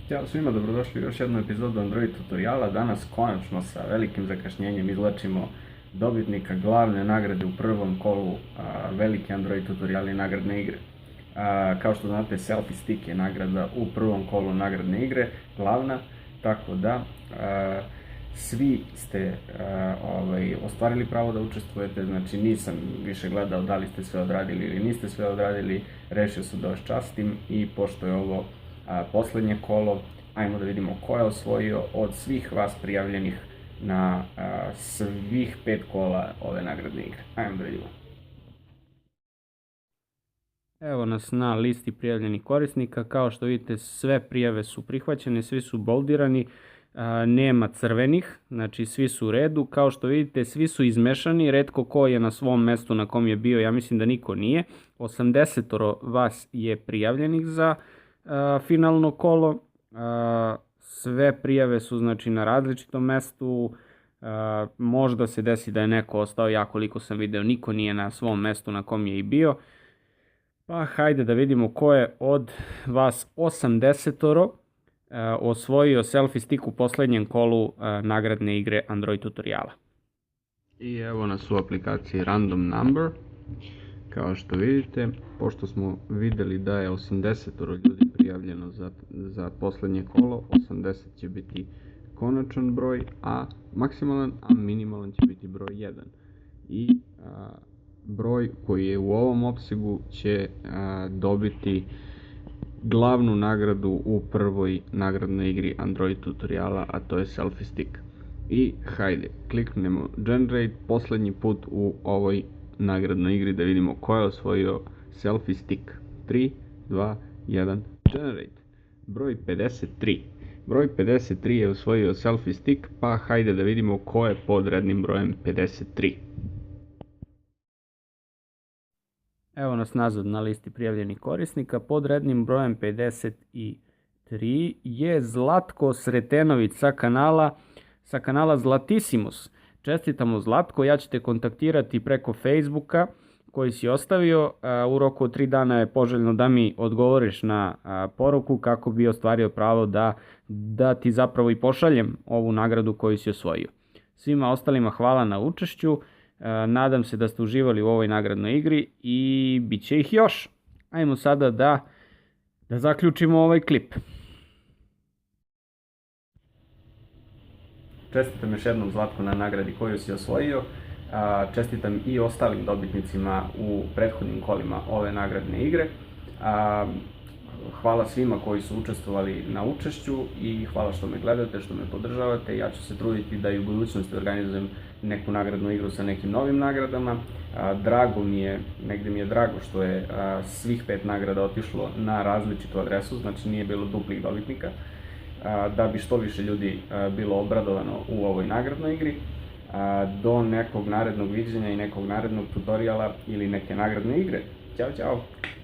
Ćao svima, dobrodošli u još jednu epizodu Android tutoriala. Danas konačno sa velikim zakašnjenjem izvlačimo dobitnika glavne nagrade u prvom kolu velike Android tutoriali nagradne igre. Kao što znate, Selfie Stick je nagrada u prvom kolu nagradne igre, glavna, tako da svi ste ostvarili pravo da učestvujete, znači nisam više gledao da li ste sve odradili ili niste sve odradili, rešio sam da vas častim i pošto je ovo poslednje kolo, ajmo da vidimo ko je osvojio od svih vas prijavljenih na svih 5 kola ove nagradne igre. Ajmo da vidimo. Evo nas na listi prijavljenih korisnika. Kao što vidite, sve prijave su prihvaćene, svi su boldirani, nema crvenih, znači svi su u redu. Kao što vidite, svi su izmešani, retko ko je na svom mestu na kom je bio, ja mislim da niko nije. 80 vas je prijavljenih za finalno kolo. Sve prijave su znači na različitom mestu, možda se desi da je neko ostao, ja koliko sam video niko nije na svom mestu na kom je i bio, pa hajde da vidimo ko je od vas 80 osvojio Selfie Stick u poslednjem kolu nagradne igre Android tutoriala. I evo nas u aplikaciji Random Number. Kao što vidite, pošto smo videli da je 80 ljudi prijavljeno za poslednje kolo, 80 će biti konačan broj, a maksimalan, a minimalan će biti broj 1. I broj koji je u ovom opsegu će dobiti glavnu nagradu u prvoj nagradnoj igri Android tutoriala, a to je Selfie Stick. I hajde, kliknemo Generate poslednji put u ovoj nagradnoj igri da vidimo ko je osvojio Selfie Stick. 3, 2, 1, Generate. Broj 53. Broj 53 je osvojio Selfie Stick, pa hajde da vidimo ko je pod rednim brojem 53. Evo nas nazad na listi prijavljenih korisnika. Pod rednim brojem 53 je Zlatko Sretenović sa kanala Zlatissimus. Čestitamo Zlatko, ja ću te kontaktirati preko Facebooka koji si ostavio. U roku od 3 dana je poželjno da mi odgovoriš na poruku kako bi ostvario pravo da ti zapravo i pošaljem ovu nagradu koju si osvojio. Svima ostalima hvala na učešću, nadam se da ste uživali u ovoj nagradnoj igri i bit će ih još. Ajmo sada da zaključimo ovaj klip. Čestitam još jednom Zlatko na nagradi koju si osvojio. Čestitam i ostalim dobitnicima u prethodnim kolima ove nagradne igre. Hvala svima koji su učestvovali na učešću i hvala što me gledate, što me podržavate. Ja ću se truditi da i u budućnosti organizujem neku nagradnu igru sa nekim novim nagradama. Drago mi je, negde mi je drago što je svih 5 nagrada otišlo na različitu adresu, znači nije bilo duplih dobitnika, da bi što više ljudi bilo obradovano u ovoj nagradnoj igri. Do nekog narednog viđenja i nekog narednog tutoriala ili neke nagradne igre. Ćao, ćao!